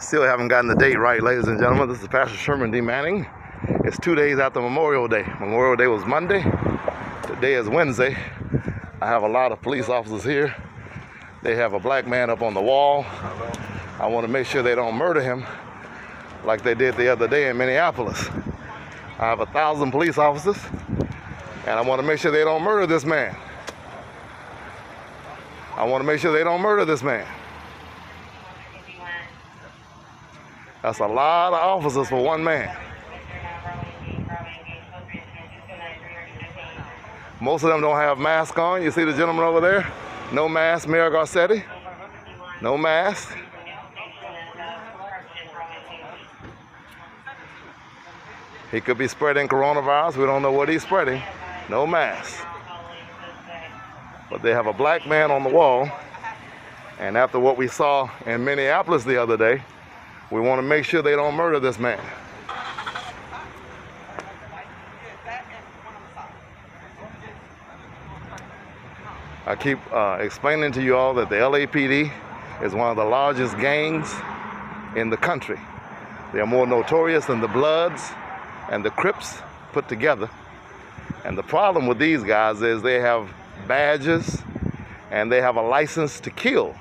Still haven't gotten the date right, ladies and gentlemen. This is Pastor Sherman D.Manning. It's 2 days after Memorial Day. Memorial Day was Monday. Today is Wednesday. I have a lot of police officers here. They have a black man up on the wall. I want to make sure they don't murder him like they did the other day in Minneapolis. I have 1,000 police officers, and I want to make sure they don't murder this man. I want to make sure they don't murder this man. That's a lot of officers for one man. Most of them don't have masks on. You see the gentleman over there? No mask, Mayor Garcetti. No mask. He could be spreading coronavirus. We don't know what he's spreading. No mask. But they have a black man on the wall. And after what we saw in Minneapolis the other day, we want to make sure they don't murder this man. I keep explaining to you all that the LAPD is one of the largest gangs in the country. They are more notorious than the Bloods and the Crips put together. And the problem with these guys is they have badges and they have a license to kill.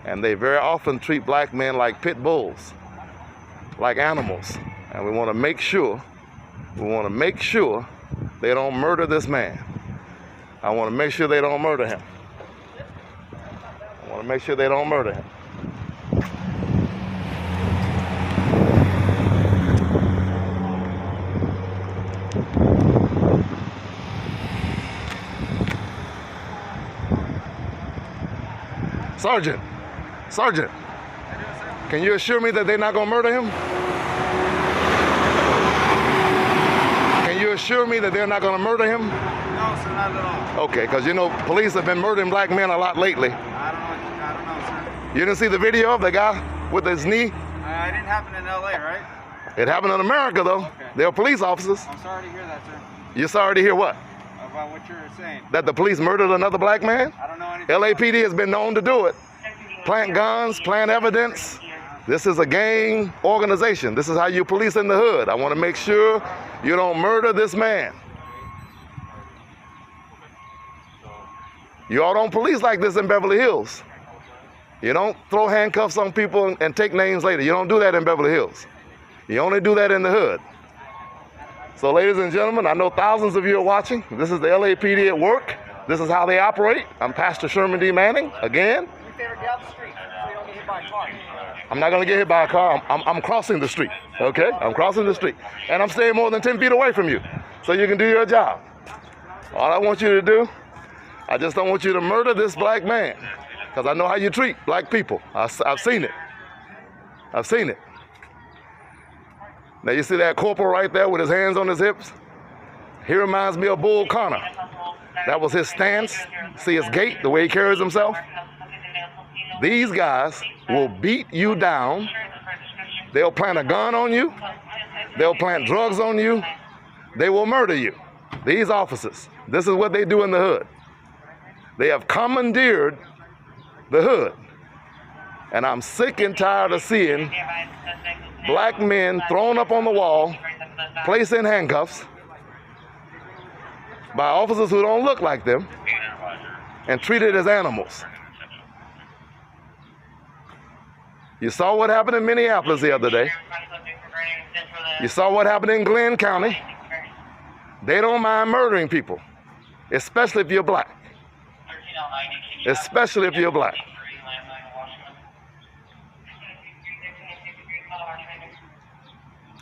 And they very often treat black men like pit bulls, like animals. And we want to make sure they don't murder this man. I want to make sure they don't murder him. I want to make sure they don't murder him. Sergeant, can you assure me that they're not going to murder him? Can you assure me that they're not going to murder him? No, sir, not at all. Okay, because you know, police have been murdering black men a lot lately. I don't know, sir. You didn't see the video of the guy with his knee? It didn't happen in LA, right? It happened in America, though. Okay. They're police officers. I'm sorry to hear that, sir. You're sorry to hear what? About what you're saying. That the police murdered another black man? I don't know anything. LAPD has been known to do it. Plant guns, plant evidence. This is a gang organization. This is how you police in the hood. I want to make sure you don't murder this man. You all don't police like this in Beverly Hills. You don't throw handcuffs on people and take names later. You don't do that in Beverly Hills. You only do that in the hood. So ladies and gentlemen, I know thousands of you are watching. This is the LAPD at work. This is how they operate. I'm Pastor Sherman D.Manning, again. I'm not going to get hit by a car. I'm crossing the street, okay? I'm crossing the street. And I'm staying more than 10 feet away from you so you can do your job. All I want you to do, I just don't want you to murder this black man because I know how you treat black people. I've seen it. I've seen it. Now you see that corporal right there with his hands on his hips? He reminds me of Bull Connor. That was his stance. See his gait, the way he carries himself? These guys will beat you down. They'll plant a gun on you. They'll plant drugs on you. They will murder you. These officers, this is what they do in the hood. They have commandeered the hood. And I'm sick and tired of seeing black men thrown up on the wall, placed in handcuffs by officers who don't look like them and treated as animals. You saw what happened in Minneapolis the other day. You saw what happened in Glenn County. They don't mind murdering people, especially if you're black. Especially if you're black.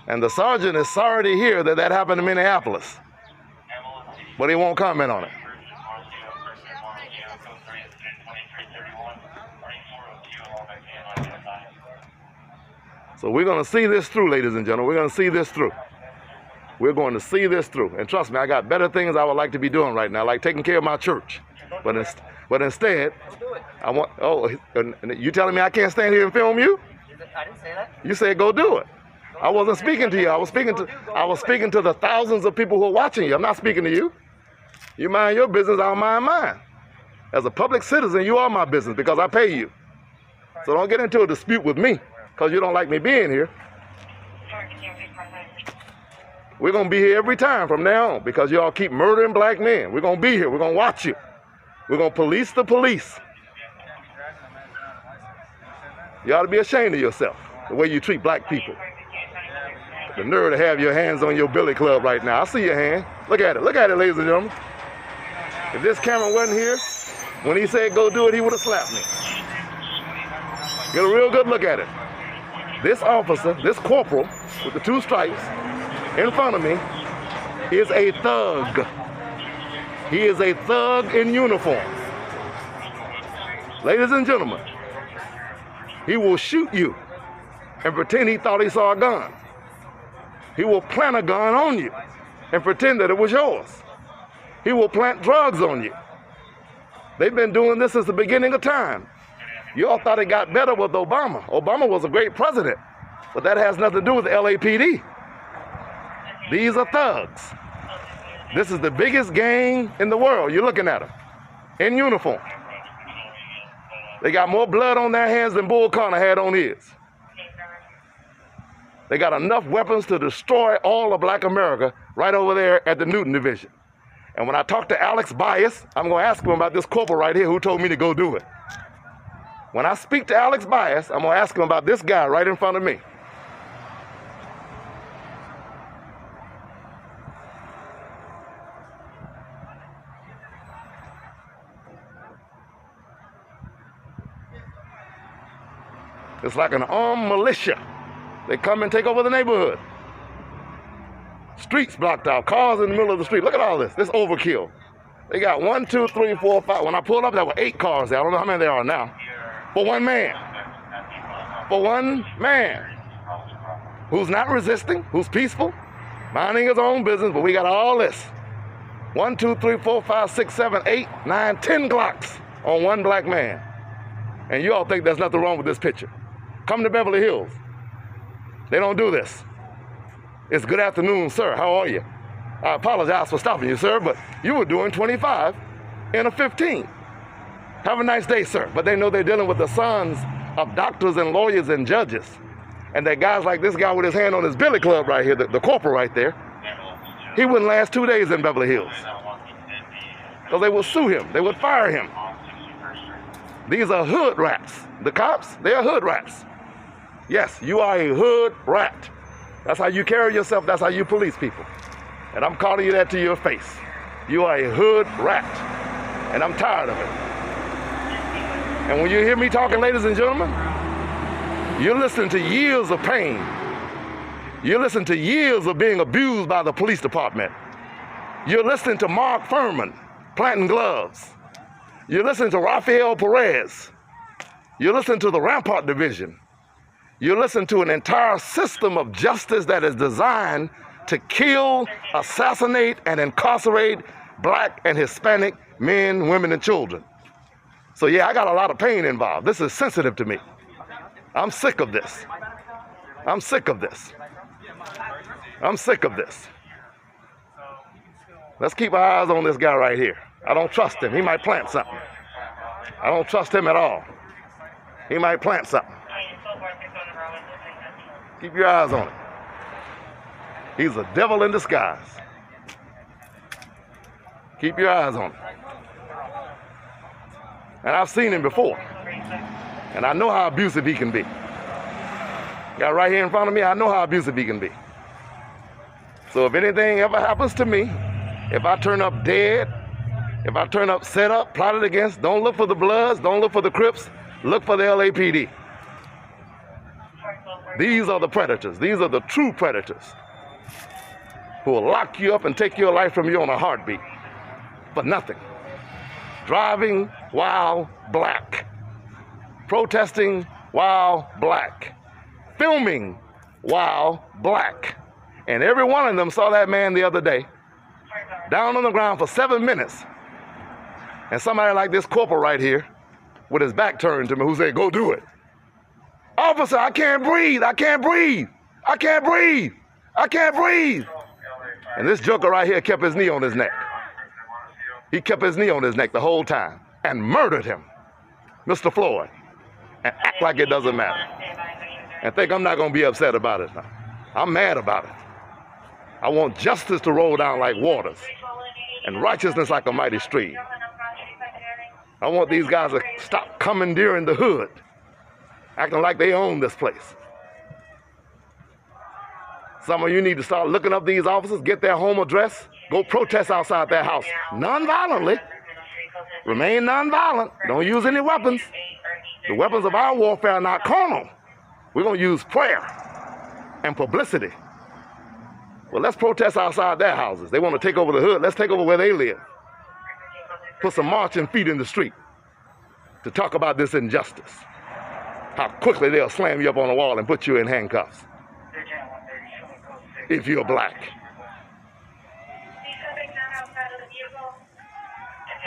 And the sergeant is sorry to hear that that happened in Minneapolis, but he won't comment on it. So we're going to see this through, ladies and gentlemen. We're going to see this through. We're going to see this through. And trust me, I got better things I would like to be doing right now, like taking care of my church. But instead, I want, you telling me I can't stand here and film you? I didn't say that. You said go do it. I wasn't speaking to you. I was speaking to the thousands of people who are watching you. I'm not speaking to you. You mind your business, I'll mind mine. As a public citizen, you are my business because I pay you. So don't get into a dispute with me, because because you don't like me being here. We're going to be here every time from now on because y'all keep murdering black men. We're going to be here. We're going to watch you. We're going to police the police. You ought to be ashamed of yourself, the way you treat black people. The nerve to have your hands on your billy club right now. I see your hand. Look at it. Look at it, ladies and gentlemen. If this camera wasn't here, when he said go do it, he would have slapped me. Get a real good look at it. This officer, this corporal with the 2 stripes in front of me is a thug. He is a thug in uniform. Ladies and gentlemen, he will shoot you and pretend he thought he saw a gun. He will plant a gun on you and pretend that it was yours. He will plant drugs on you. They've been doing this since the beginning of time. You all thought it got better with Obama. Obama was a great president, but that has nothing to do with the LAPD. These are thugs. This is the biggest gang in the world. You're looking at them in uniform. They got more blood on their hands than Bull Connor had on his. They got enough weapons to destroy all of black America right over there at the Newton Division. And when I talk to Alex Bias, I'm going to ask him about this corporal right here who told me to go do it. When I speak to Alex Bias, I'm going to ask him about this guy right in front of me. It's like an armed militia. They come and take over the neighborhood. Streets blocked out, cars in the middle of the street. Look at all this overkill. They got 1, 2, 3, 4, 5. When I pulled up, there were 8 cars there. I don't know how many there are now. For one man. For one man. Who's not resisting, who's peaceful, minding his own business, but we got all this. 1, 2, 3, 4, 5, 6, 7, 8, 9, 10 Glocks on one black man. And you all think there's nothing wrong with this picture. Come to Beverly Hills. They don't do this. It's good afternoon, sir. How are you? I apologize for stopping you, sir, but you were doing 25 in a 15. Have a nice day, sir. But they know they're dealing with the sons of doctors and lawyers and judges. And that guys like this guy with his hand on his billy club right here, the corporal right there, he wouldn't last 2 days in Beverly Hills. Because they would sue him. They would fire him. These are hood rats. The cops, they are hood rats. Yes, you are a hood rat. That's how you carry yourself. That's how you police people. And I'm calling you that to your face. You are a hood rat. And I'm tired of it. And when you hear me talking, ladies and gentlemen, you're listening to years of pain. You're listening to years of being abused by the police department. You're listening to Mark Furman planting gloves. You're listening to Rafael Perez. You're listening to the Rampart Division. You're listening to an entire system of justice that is designed to kill, assassinate, and incarcerate black and Hispanic men, women, and children. So yeah, I got a lot of pain involved. This is sensitive to me. I'm sick of this. I'm sick of this. I'm sick of this. Let's keep our eyes on this guy right here. I don't trust him. He might plant something. I don't trust him at all. He might plant something. Keep your eyes on him. He's a devil in disguise. Keep your eyes on him. And I've seen him before. And I know how abusive he can be. Got right here in front of me, I know how abusive he can be. So if anything ever happens to me, if I turn up dead, if I turn up set up, plotted against, don't look for the Bloods, don't look for the Crips, look for the LAPD. These are the predators. These are the true predators who will lock you up and take your life from you on a heartbeat for nothing. Driving while black. Protesting while black. Filming while black. And every one of them saw that man the other day down on the ground for 7 minutes. And somebody like this corporal right here with his back turned to me who said, go do it. Officer, I can't breathe. I can't breathe. I can't breathe. I can't breathe. And this joker right here kept his knee on his neck. He kept his knee on his neck the whole time and murdered him, Mr. Floyd, and act like it doesn't matter. and think I'm not going to be upset about it. I'm mad about it. I want justice to roll down like waters and righteousness like a mighty stream. I want these guys to stop commandeering the hood, acting like they own this place. Some of you need to start looking up these officers, get their home address, go protest outside their house, non-violently. Remain non-violent. Don't use any weapons. The weapons of our warfare are not carnal. We're going to use prayer and publicity. Well, let's protest outside their houses. They want to take over the hood. Let's take over where they live. Put some marching feet in the street to talk about this injustice. How quickly they'll slam you up on the wall and put you in handcuffs if you're black.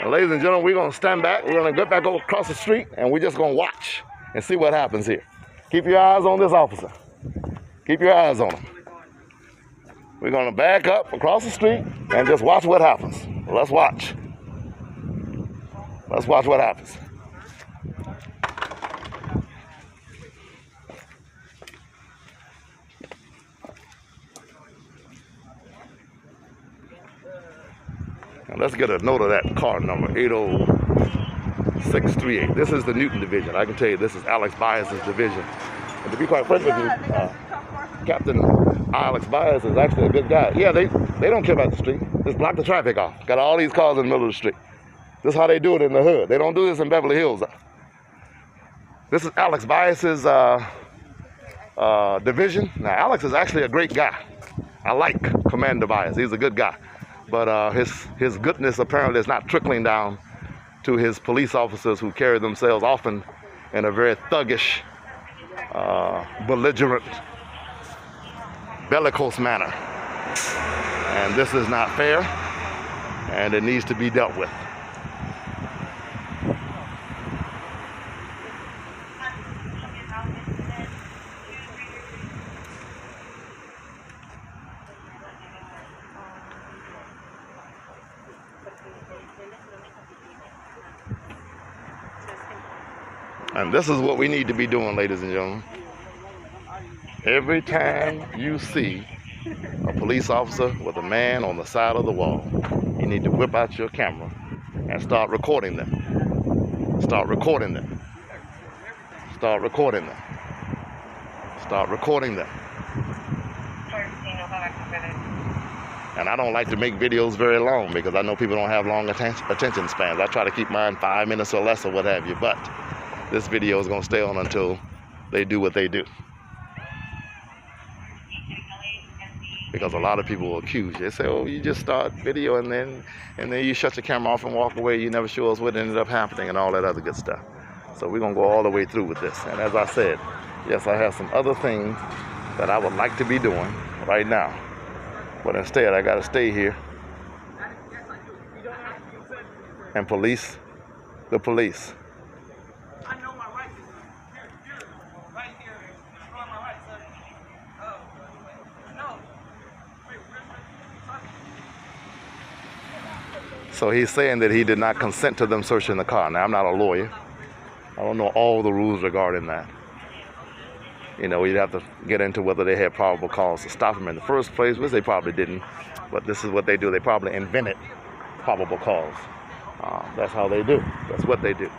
Now, ladies and gentlemen, we're going to stand back. We're going to get back over across the street, and we're just going to watch and see what happens here. Keep your eyes on this officer. Keep your eyes on him. We're going to back up across the street and just watch what happens. Let's watch. Let's watch what happens. Now let's get a note of that car number, 80638. This is the Newton division. I can tell you this is Alex Bias's division. And to be quite frank with you, Captain Alex Bias is actually a good guy. Yeah, they don't care about the street. Just block the traffic off. Got all these cars in the middle of the street. This is how they do it in the hood. They don't do this in Beverly Hills. This is Alex Bias's division. Now, Alex is actually a great guy. I like Commander Bias. He's a good guy. But his goodness apparently is not trickling down to his police officers who carry themselves often in a very thuggish, belligerent, bellicose manner. And this is not fair, and it needs to be dealt with. And this is what we need to be doing, ladies and gentlemen. Every time you see a police officer with a man on the side of the wall, you need to whip out your camera and start recording them. Start recording them. Start recording them. Start recording them. And I don't like to make videos very long because I know people don't have long attention spans. I try to keep mine 5 minutes or less or what have you, but this video is going to stay on until they do what they do. Because a lot of people will accuse you. They say, oh, you just start video and then you shut your camera off and walk away. You never show us what ended up happening and all that other good stuff. So we're going to go all the way through with this. And as I said, yes, I have some other things that I would like to be doing right now. But instead, I got to stay here and police the police. So he's saying that he did not consent to them searching the car. Now, I'm not a lawyer. I don't know all the rules regarding that. You know, you'd have to get into whether they had probable cause to stop him in the first place, which they probably didn't. But this is what they do. They probably invented probable cause. That's how they do. That's what they do.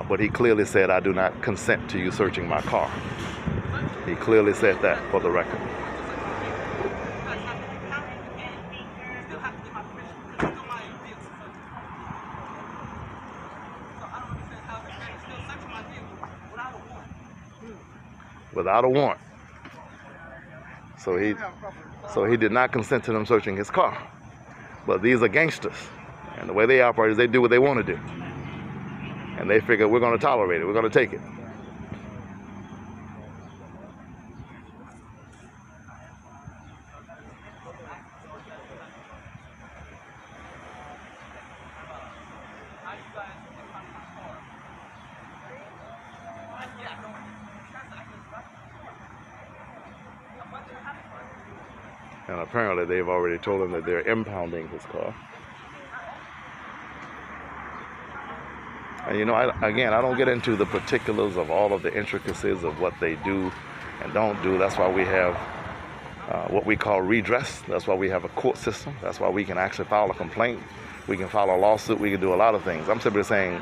But he clearly said, I do not consent to you searching my car. He clearly said that for the record. Without a warrant. So he did not consent to them searching his car. But these are gangsters. And the way they operate is they do what they want to do. And they figure we're going to tolerate it. We're going to take it. And apparently they've already told him that they're impounding his car. And you know, again, I don't get into the particulars of all of the intricacies of what they do and don't do. That's why we have what we call redress. That's why we have a court system. That's why we can actually file a complaint. We can file a lawsuit. We can do a lot of things. I'm simply saying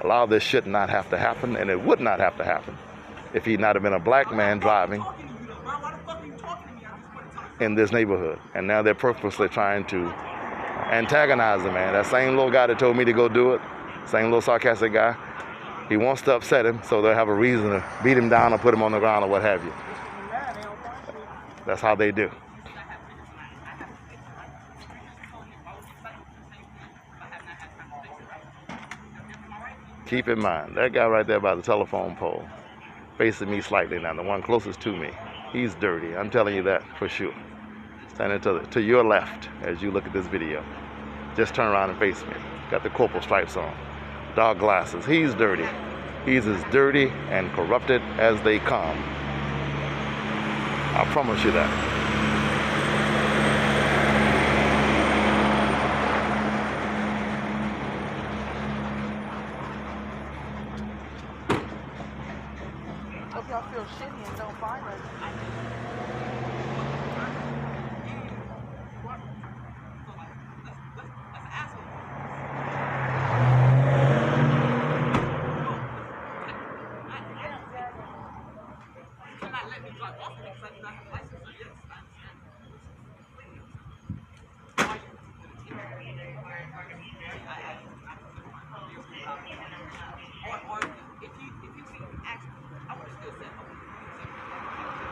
a lot of this should not have to happen, and it would not have to happen if he'd not have been a black man driving in this neighborhood. And now they're purposely trying to antagonize the man. That same little guy that told me to go do it, same little sarcastic guy, he wants to upset him, so they'll have a reason to beat him down or put him on the ground or what have you. That's how they do. Keep in mind, that guy right there by the telephone pole, facing me slightly now, the one closest to me, he's dirty. I'm telling you that for sure. Standing to your left as you look at this video. Just turn around and face me. Got the corporal stripes on. Dark glasses. He's dirty. He's as dirty and corrupted as they come. I promise you that. Hope y'all feel shitty and don't find us.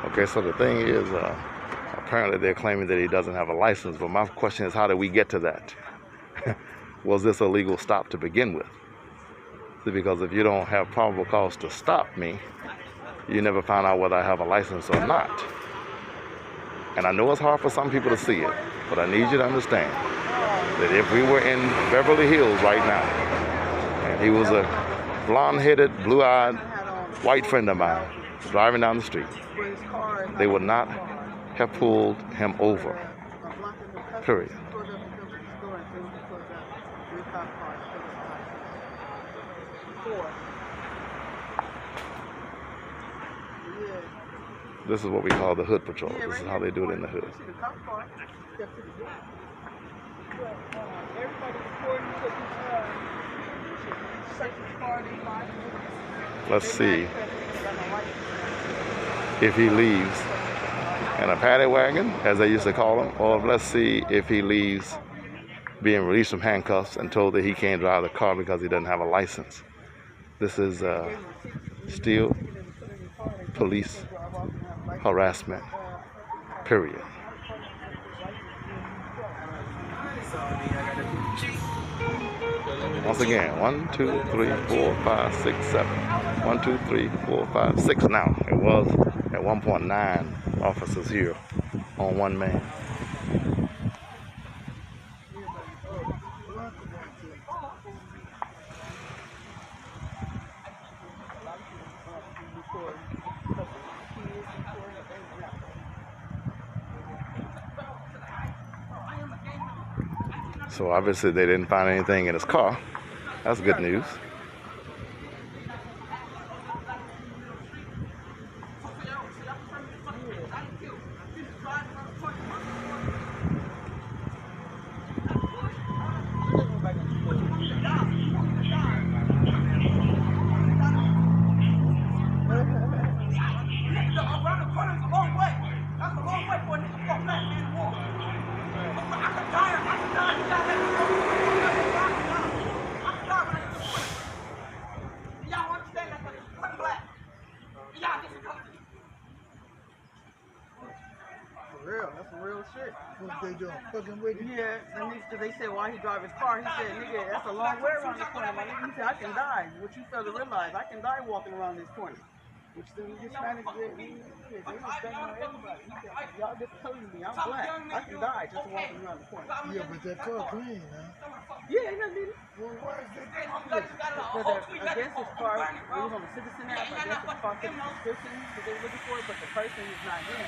Okay, so the thing is, apparently they're claiming that he doesn't have a license, but my question is, how did we get to that? Was this a legal stop to begin with? See, because if you don't have probable cause to stop me, you never find out whether I have a license or not. And I know it's hard for some people to see it, but I need you to understand that if we were in Beverly Hills right now, and he was a blonde-headed, blue-eyed, white friend of mine driving down the street, they would not have pulled him over, period. This is what we call the hood patrol. This is how they do it in the hood. Let's see if he leaves in a paddy wagon, as they used to call him, or let's see if he leaves being released from handcuffs and told that he can't drive the car because he doesn't have a license. This is still police harassment, period. Once again, 1, 2, 3, 4, 5, 6, 7. 1, 2, 3, 4, 5, 6 now. It was at 1.9 officers here on one man. So obviously they didn't find anything in his car. That's good news. That's some real shit. What they doing? Fucking with you? Yeah, and they said why he drive his car. He said, nigga, that's a long way around this corner. My nigga, he said, I can die. What you fail to realize, I can die walking around this corner. Which the Hispanics did. They was banging on everybody. He said, y'all just telling me I'm black. I can die just walking around the corner. Yeah, but that car clean, huh? Yeah, ain't nothing. Well, why is that? Because I guess his car, it was on the Citizen app, I guess his car fit the description that they were looking for, but the person is not him.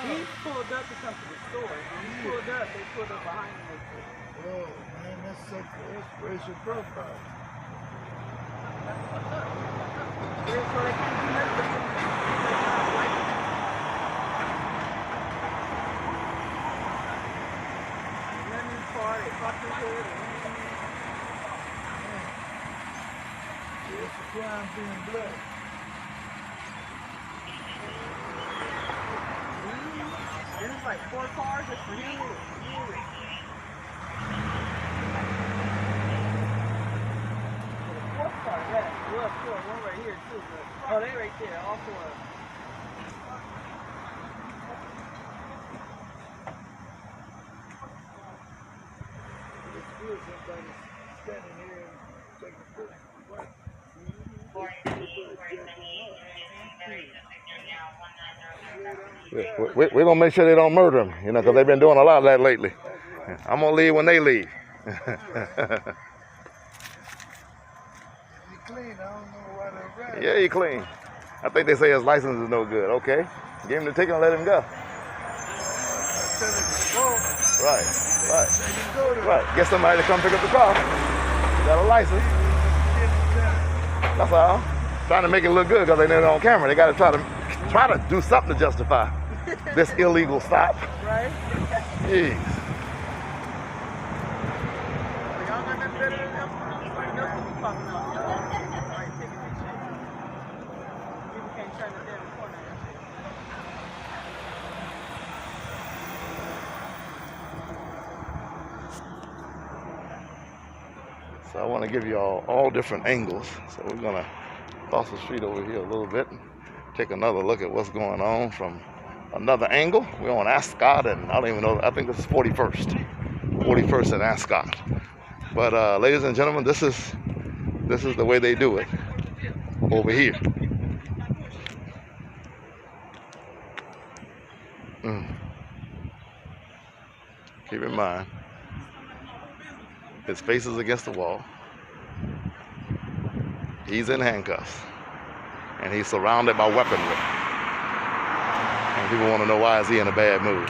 He pulled up to come to the store. When he pulled up, they pulled up behind him. Oh, man, that's racial profile. So they can't do nothing. They fucked his head. It's a crime being black. And it's like 4 cars just for him. Fourth car, yeah. Well, 4. One right here too. But, oh, they right there. All 4. It's good somebody standing here and taking pictures. We're going to make sure they don't murder him, you know, because they've been doing a lot of that lately. I'm going to leave when they leave. He clean. I don't know why they're riding. Yeah, he clean. I think they say his license is no good. Okay. Give him the ticket and let him go. Tell him to go. Right. They can go to Right. Get somebody to come pick up the car. Got a license. That's all. Trying to make it look good because they're on camera. They got to try to do something to justify this illegal stop. Right? Jeez. Y'all got that better than else? Something else will be popping out. Like tickets and shit. People can't turn the damn corner and shit. So I want to give you all different angles. So we're going to cross the street over here a little bit and take another look at what's going on from another angle. We're on Ascot, and I don't even know, I think this is 41st and Ascot. But ladies and gentlemen, this is the way they do it over here. Keep in mind, his face is against the wall. He's in handcuffs. And he's surrounded by weaponry. And people want to know, why is he in a bad mood?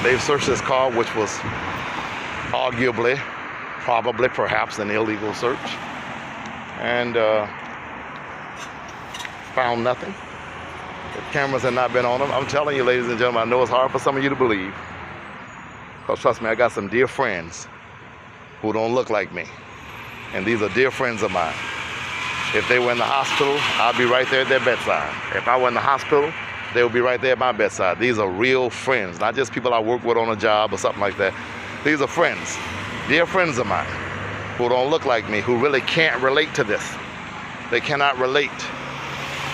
They've searched his car, which was arguably, probably, perhaps an illegal search. And found nothing. The cameras had not been on him. I'm telling you, ladies and gentlemen, I know it's hard for some of you to believe. Because trust me, I got some dear friends who don't look like me. And these are dear friends of mine. If they were in the hospital, I'd be right there at their bedside. If I were in the hospital, they would be right there at my bedside. These are real friends, not just people I work with on a job or something like that. These are friends, dear friends of mine, who don't look like me, who really can't relate to this. They cannot relate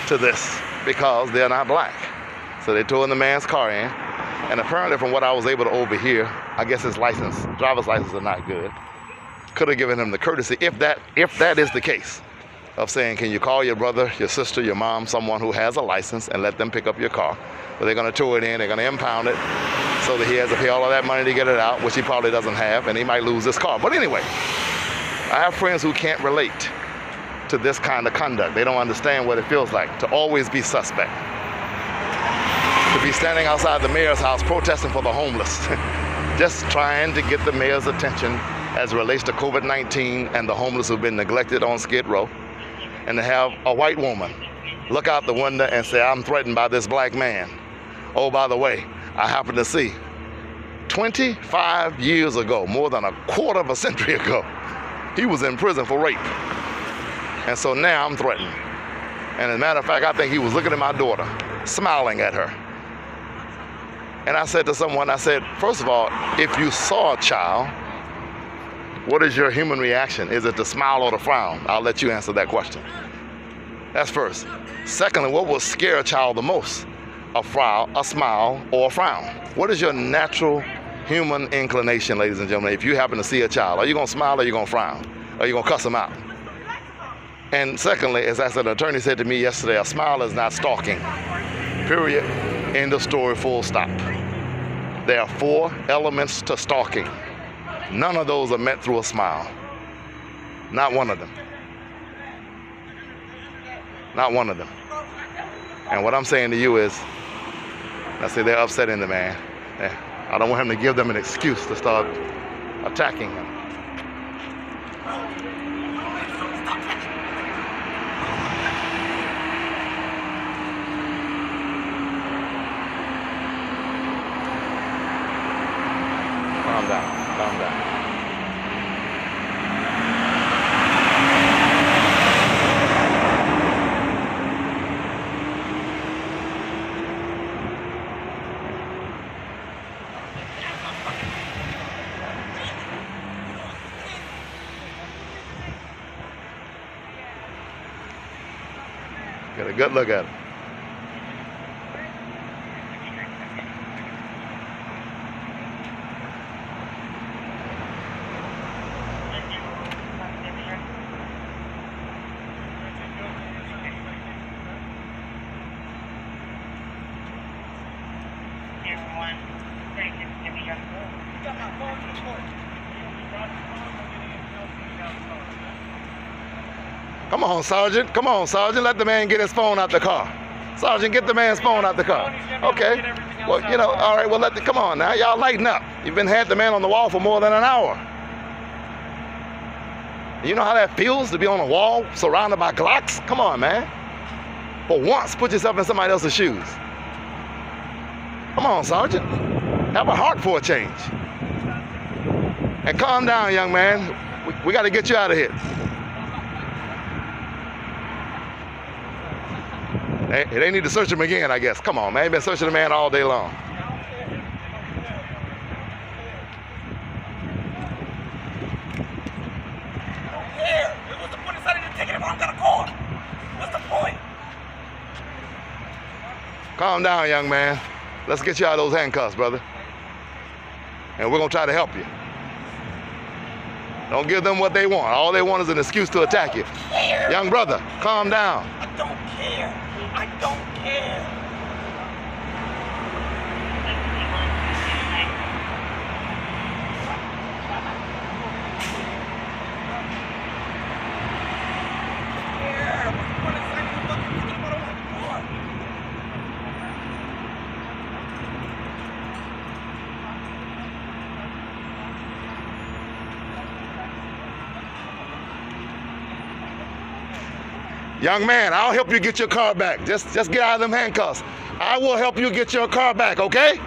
to this because they're not black. So they towing the man's car in. And apparently from what I was able to overhear, I guess his driver's license is not good. Could have given him the courtesy, if that is the case, of saying, can you call your brother, your sister, your mom, someone who has a license, and let them pick up your car. But they're going to tow it in, they're going to impound it, so that he has to pay all of that money to get it out, which he probably doesn't have, and he might lose his car. But anyway, I have friends who can't relate to this kind of conduct. They don't understand what it feels like to always be suspect. To be standing outside the mayor's house protesting for the homeless, just trying to get the mayor's attention as it relates to COVID-19 and the homeless who've been neglected on Skid Row, and to have a white woman look out the window and say, I'm threatened by this black man. Oh, by the way, I happen to see 25 years ago, more than a quarter of a century ago, he was in prison for rape. And so now I'm threatened. And as a matter of fact, I think he was looking at my daughter, smiling at her. And I said to someone, I said, first of all, if you saw a child, what is your human reaction? Is it to smile or to frown? I'll let you answer that question. That's first. Secondly, what will scare a child the most? A smile, or a frown? What is your natural human inclination, ladies and gentlemen, if you happen to see a child? Are you going to smile or are you going to frown? Or are you going to cuss them out? And secondly, as an attorney said to me yesterday, a smile is not stalking. Period. End of story, full stop. There are 4 elements to stalking. None of those are met through a smile. Not one of them. Not one of them. And what I'm saying to you is, I say they're upsetting the man. I don't want him to give them an excuse to start attacking him. Calm down, calm down. Get a good look at him. Come on, Sergeant. Come on, Sergeant. Let the man get his phone out the car. Sergeant, get the man's phone out the car. Okay. Well, you know, all right, well, come on now. Y'all lighten up. You've had the man on the wall for more than an hour. You know how that feels to be on a wall surrounded by Glocks? Come on, man. For once, put yourself in somebody else's shoes. Come on, Sergeant. Have a heart for a change. And calm down, young man. We got to get you out of here. They need to search him again, I guess. Come on, man. They've been searching the man all day long. What's the point of deciding to take it if I don't got a car? What's the point? Calm down, young man. Let's get you out of those handcuffs, brother. And we're going to try to help you. Don't give them what they want. All they want is an excuse to attack you. Young brother, calm down. I don't care. I don't care. Young man, I'll help you get your car back. Just get out of them handcuffs. I will help you get your car back, okay?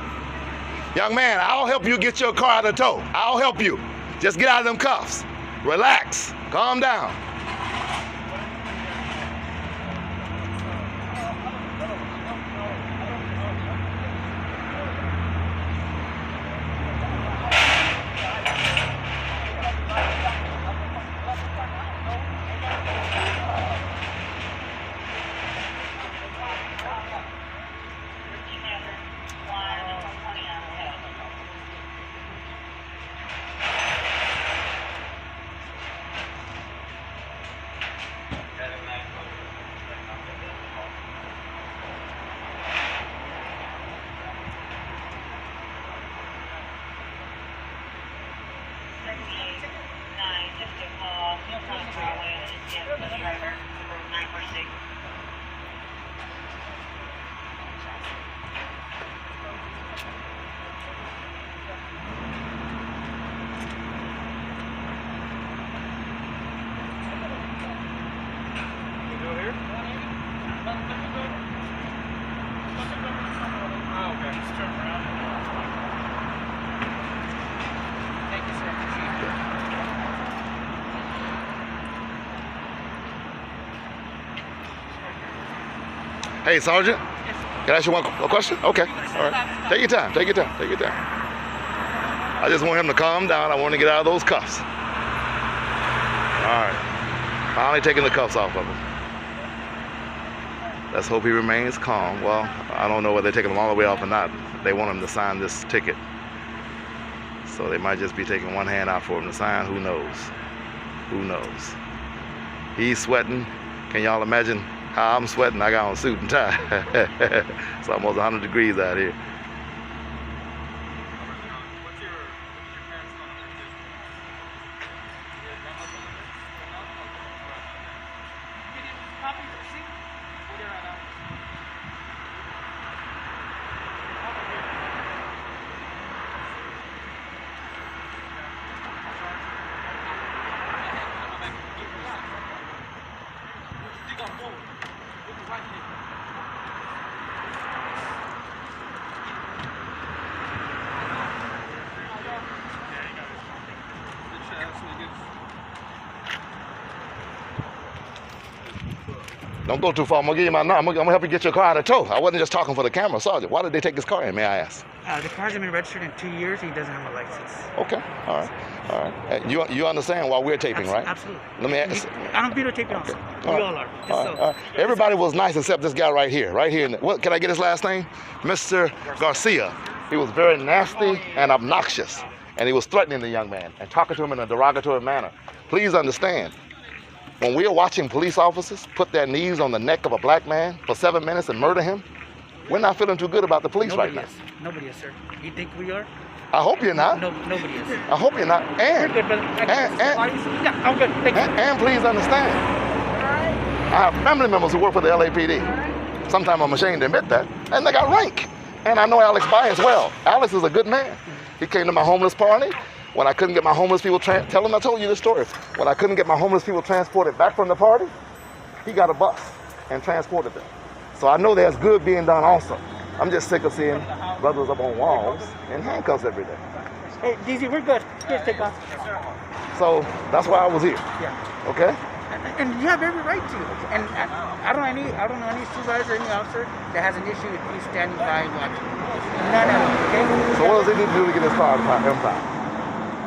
Young man, I'll help you get your car out of tow. I'll help you. Just get out of them cuffs. Relax. Calm down. Hey, Sergeant, can I ask you a question? Okay, all right. Take your time, take your time, take your time. I just want him to calm down. I want to get out of those cuffs. All right, finally taking the cuffs off of him. Let's hope he remains calm. Well, I don't know whether they're taking him all the way off or not. They want him to sign this ticket. So they might just be taking one hand out for him to sign. Who knows? Who knows? He's sweating. Can y'all imagine how I'm sweating? I got on a suit and tie. It's almost 100 degrees out here. Don't go too far. I'm gonna give you my number. I'm gonna help you get your car out of tow. I wasn't just talking for the camera, Sergeant. Why did they take his car in, may I ask? The car hasn't been registered in 2 years. He doesn't have a license. Okay, all right, all right. You understand why we're taping, right? Absolutely. Let me ask. I don't videotape you also. We all are. Just All right, all right. Everybody was nice except this guy right here. What? Can I get his last name? Mr. Garcia. He was very nasty and obnoxious, and he was threatening the young man and talking to him in a derogatory manner. Please understand. When we are watching police officers put their knees on the neck of a black man for 7 minutes and murder him, we're not feeling too good about the police right now. Nobody is, sir. You think we are? I hope you're not. No, nobody is. I hope you're not. And, You're good, brother. Yeah, I'm good. Thank you. and please understand, I have family members who work for the LAPD. Sometimes I'm ashamed to admit that. And they got rank. And I know Alex Byers well. Alex is a good man. He came to my homeless party. When I couldn't get my homeless people, tell him I told you this story. When I couldn't get my homeless people transported back from the party, he got a bus and transported them. So I know there's good being done also. I'm just sick of seeing brothers up on walls in handcuffs every day. Hey, DZ, we're good. Just take off. So that's why I was here. Yeah. Okay? And you have every right to. And I don't know any supervisor or any officer that has an issue with you standing by and watching. None of them. Okay? So what does he need to do to get his car impound?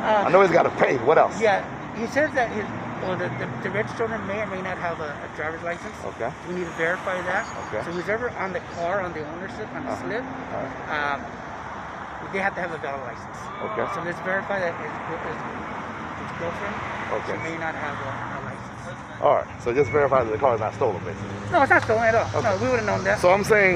I know he's got to pay. What else? Yeah, he says that the registered owner may or may not have a driver's license. Okay. We need to verify that. Okay. So who's ever on the car, on the ownership, on the slip, they have to have a valid license. Okay. So let's verify that his girlfriend, Okay. she may not have a license. All right. So just verify that the car is not stolen, basically. No, it's not stolen at all. Okay. No, we would have known that. So I'm saying